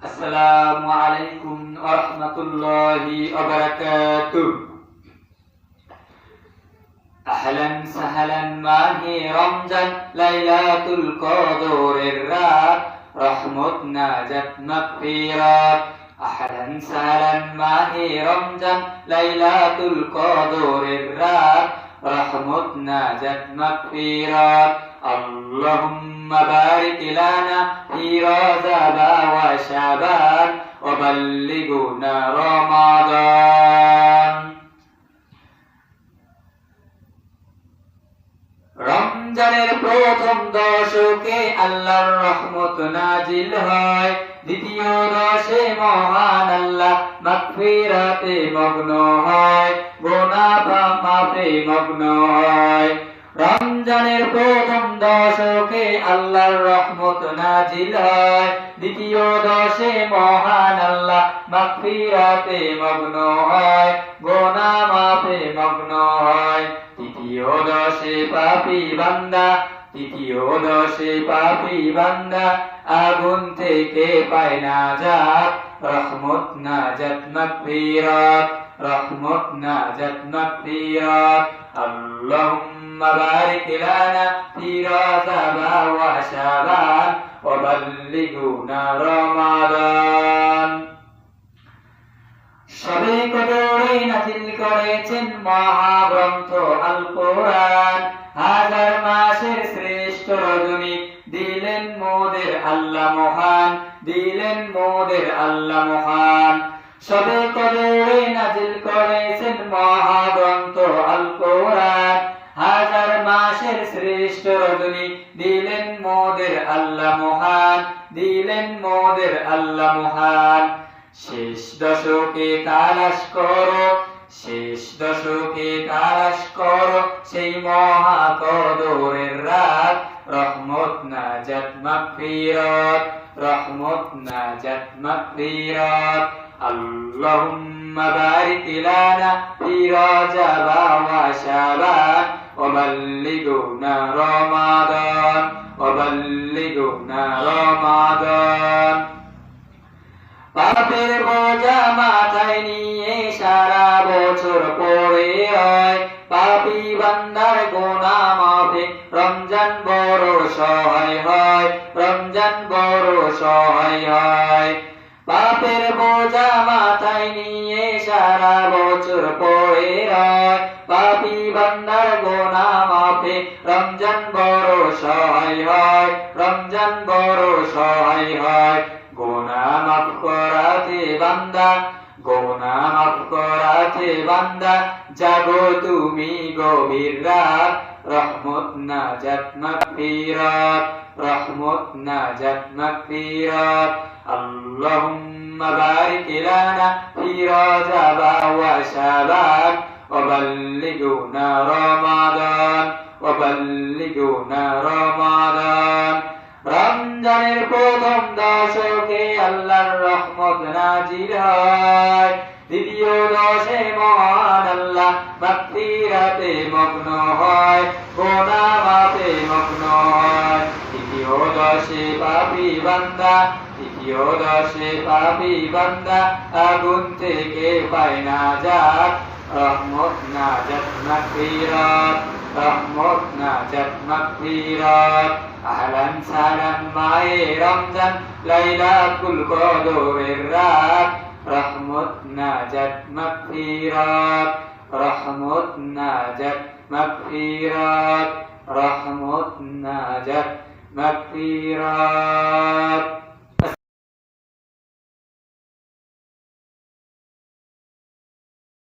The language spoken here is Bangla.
আসসালামু আলাইকুম ওয়া রাহমাতুল্লাহি ওয়া বারাকাতুহু। আহলান সাহলান মাহে রমজান, লাইলাতুল কদরের রাত, রহমত নাজাত মাগফিরাত। আহলান সাহলান মাহে রমজান, লাইলাতুল কদরের রাত, রহমত নাজাত মাগফিরাত। আল্লাহুম্মা বারিক লানা ফি রজব ওয়া শাবান ওয়া বাল্লিগনা রমাদান। রমজানের প্রথম দশকে আল্লাহর রহমত নাজিল হয়, দ্বিতীয় দশে মহান আল্লাহ মাগফিরাতে মগ্ন হয়, গুনাহ মাফে মগ্ন হয়। রমজানের প্রথম দশকে আল্লাহর রহমত নাজিল হয়, দ্বিতীয় দশে মহান আল্লাহ মাগফিরাতে মগ্ন হয়, গুনাহ মাফে মগ্ন হয়। তৃতীয় দশে পাপী বান্দা আগুন থেকে পায় নাজাত, রহমত নাজাত মাগফিরাত, রহমত নাজাত মাগফিরাত। আল্লাহুম্মা বারিক লানা ফি রজব ওয়া শাবান ওয়া বাল্লিগনা রমাদান। শবে কদরে নাজিল করেছেন মহাগ্রন্থ আল কোরআন, হাজার মাসের শ্রেষ্ঠ রজনী দিলেন মোদের আল্লাহ মহান, দিলেন মোদের আল্লাহ মহান। শবে কদরে নাজিল করেছেন মহাগ্রন্থ আল কোরআন, হাজার মাসের শ্রেষ্ঠ রজনী দিলেন মোদের আল্লাহ মহান, দিলেন মোদের আল্লাহ মহান। শেষ দশকে তালাশ করো সেই মহা কদরের রাত, রহমত নাজাত মাগফিরাত, রহমত নাজাত মাগফিরাত। আল্লাহুম্মা বারিক লানা ফি রজব ওয়া শাবান ওয়া বাল্লিগনা রমাদান, ওয়া বাল্লিগনা রমাদান। পাপের বোঝা মাথায় নিয়ে সারা বছর পড়ে হয়, পাপী বান্দার গুনাহ মাফে রমজান বড় সহায় হয়, রমজান বড় সহায় হয়। পাপের বোঝা মাথায় নিয়ে সারা বছর পড়ে হয়, পাপী বান্দার গুনাহ মাফে রমজান বড় সহায় হয়, রমজান বড় সহায় হয়। গুনাহ মাফ করাতে বান্দা জাগো তুমি গভীর রাত, রহমত নাজাত মাগফিরাত, রহমত নাজাত মাগফিরাত। আল্লাহুম্মা বারিক লানা ফি রজব ওয়া শাবান ওয়া বাল্লিগনা রমাদান, ওয়া বাল্লিগনা রমাদান। রমজানের প্রথম দশকে আল্লাহর রহমত নাজিল হয়, দ্বিতীয় দশে মহান আল্লাহ মাগফিরাতে মগ্ন হয়, গুনাহ মাফে মগ্ন হয়। তৃতীয় দশে পাপী বান্দা আগুন থেকে পায় নাজাত, রহমত নাজাত মাগফিরাত, রহমত নাজাত মাগফিরাত। আহলান সাহলান মাহে রমজান, লাইলাতুল কদরের রাত, রহমত নাজাত মাগফিরাত, রহমত নাজাত মাগফিরাত, রহমত নাজাত মাগফিরাত।